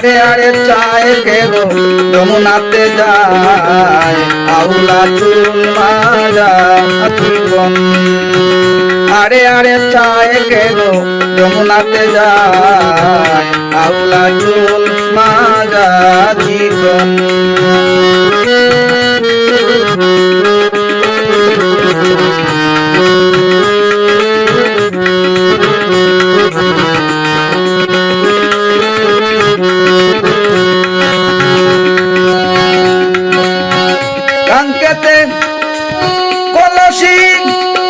আরে আরে চায় কে গো যমুনাতে যায় আউলা চুল মাজা জীবন আরে আরে চায় কে গো যমুনাতে যায় আউলা চুল মাজা জীবন কাঙ্কেতে কলসি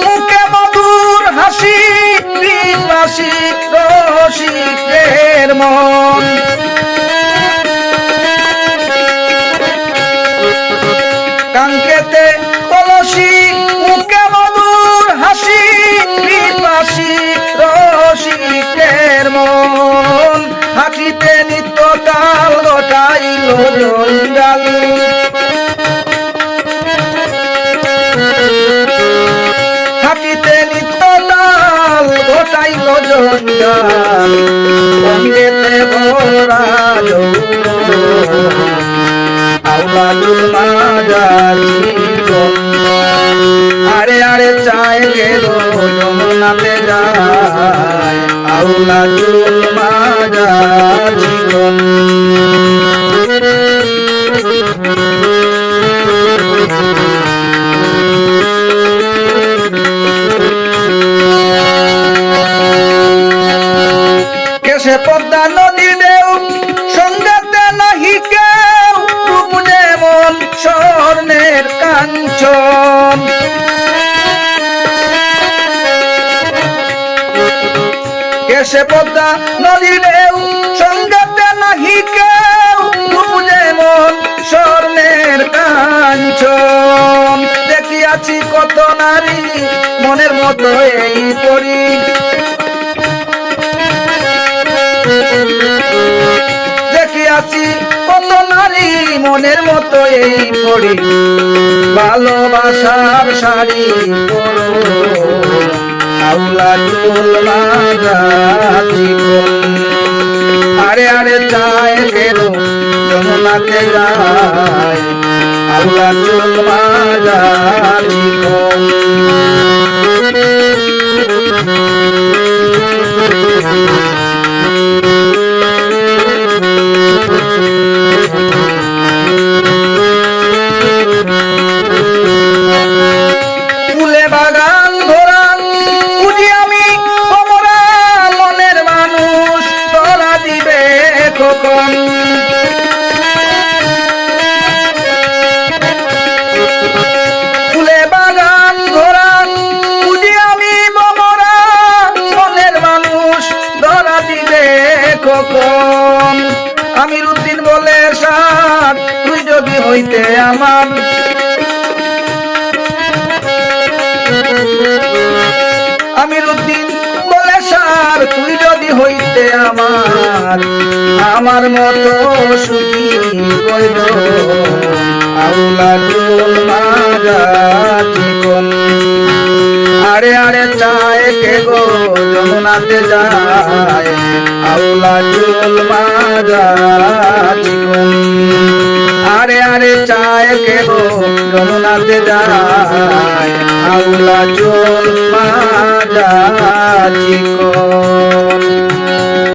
মুখে মধুর হাসি পিপাসি রসিকের মন কাঙ্কেতে কলসি মুখে মধুর হাসি পিপাসি রসিকের মন হাসিতে নিত্য কাল গোটাইল জঞ্জাল হাসিতে নিত্য কাল গোটাইল জঞ্জাল সঙ্গেতে ভরা আউলা চুল মাজা জীবন আরে আরে চায় গেল যমুনাতে যায় আউলা চুল মাজা জীবন কেশে পদ্মা নদীর ঢেউ সঙ্গেতে নাহি কেউ রূপ যেমন স্বর্ণের কাঞ্চন কেশে পদ্মা নদীর ঢেউ সঙ্গেতে নাহি কেউ রূপ যেমন স্বর্ণের কাঞ্চন দেখিয়াছি কত নারী মনের মতো এই পরি দেখিয়াছি কত নারী মনের মতো এই পরি ভালোবাসার শাড়ি পরো আউলা চুল মাজা জীবন আরে আরে চায় কেন যমুনাতে যায় আউলা চুল মাজা জীবন ফুলে বাগান ঘোরান বুঝি আমি তোমরা মনের মানুষ তোরা দিবে কখন ফুলে বাগান ঘোরান বুঝি আমি তোমরা মনের মানুষ ধরা দিবে কখন আমির উদ্দিন বলে সার তুই যদি হইতে আমার আমির উদ্দিন বলে সার তুই যদি হইতে আমার মতো সুখী কইল আউলা চুল মাজা জীবন আরে আরে চায় কে গো যমুনাতে যায় আউলা চুল মাজা জীবন আরে আরে চায় কে গো যমুনাতে যায় আউলা চুল মাজা জীবন।